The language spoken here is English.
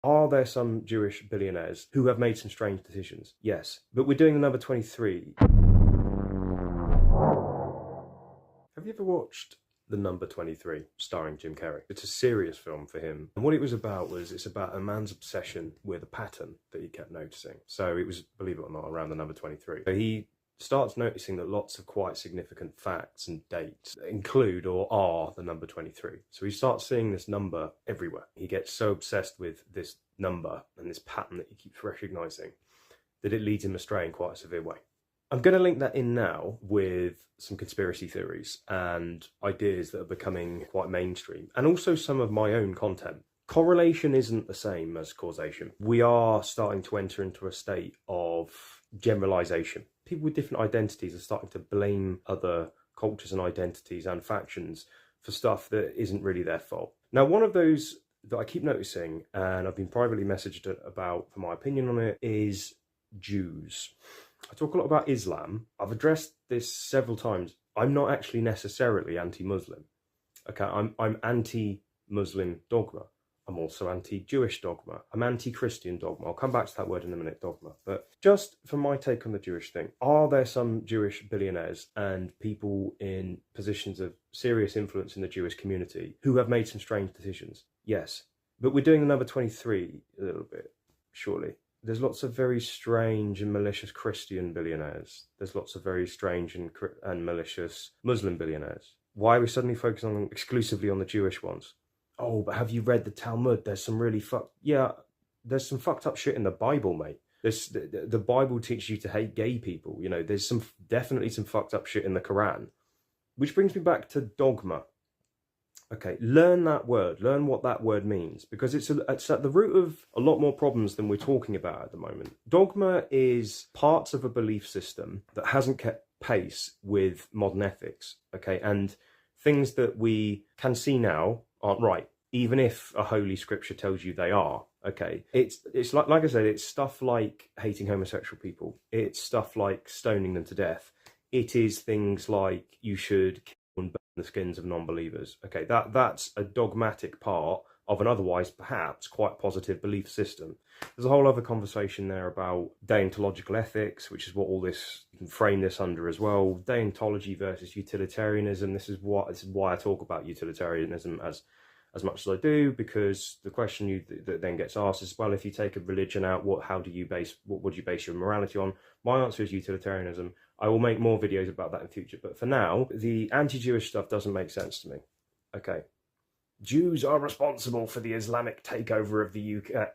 Are there some Jewish billionaires who have made some strange decisions? Yes. But we're doing the number 23. Have you ever watched The Number 23, starring Jim Carrey? It's a serious film for him. And what it was about was, it's about a man's obsession with a pattern that he kept noticing. So it was, believe it or not, around the number 23. So he starts noticing that lots of quite significant facts and dates include or are the number 23. So he starts seeing this number everywhere. He gets so obsessed with this number and this pattern that he keeps recognizing that it leads him astray in quite a severe way. I'm going to link that in now with some conspiracy theories and ideas that are becoming quite mainstream, and also some of my own content. Correlation isn't the same as causation. We are starting to enter into a state of generalization. People with different identities are starting to blame other cultures and identities and factions for stuff that isn't really their fault. Now, one of those that I keep noticing, and I've been privately messaged about for my opinion on it, is Jews. I talk a lot about Islam. I've addressed this several times. I'm not actually necessarily anti-Muslim. Okay, I'm anti-Muslim dogma. I'm also anti-Jewish dogma. I'm anti-Christian dogma. I'll come back to that word in a minute, dogma. But just for my take on the Jewish thing, are there some Jewish billionaires and people in positions of serious influence in the Jewish community who have made some strange decisions? Yes. But we're doing the number 23 a little bit, surely. There's lots of very strange and malicious Christian billionaires. There's lots of very strange and malicious Muslim billionaires. Why are we suddenly focusing exclusively on the Jewish ones? Oh, but have you read the Talmud? There's some really there's some fucked up shit in the Bible, mate. The Bible teaches you to hate gay people. You know, there's definitely some fucked up shit in the Quran. Which brings me back to dogma. Okay, learn that word, learn what that word means, because it's at the root of a lot more problems than we're talking about at the moment. Dogma is parts of a belief system that hasn't kept pace with modern ethics, okay, and things that we can see now aren't right, even if a holy scripture tells you they are, okay. It's like I said, it's stuff like hating homosexual people, it's stuff like stoning them to death, it is things like you should kill and burn the skins of non-believers. Okay, that's a dogmatic part of an otherwise perhaps quite positive belief system. There's a whole other conversation there about deontological ethics, which is what all this, you can frame this under as well. Deontology versus utilitarianism. This is why I talk about utilitarianism as much as I do, because the question that then gets asked is, well, if you take a religion out, what do you base your morality on? My answer is utilitarianism. I will make more videos about that in future, but for now, the anti-Jewish stuff doesn't make sense to me. Okay, Jews are responsible for the Islamic takeover of the UK.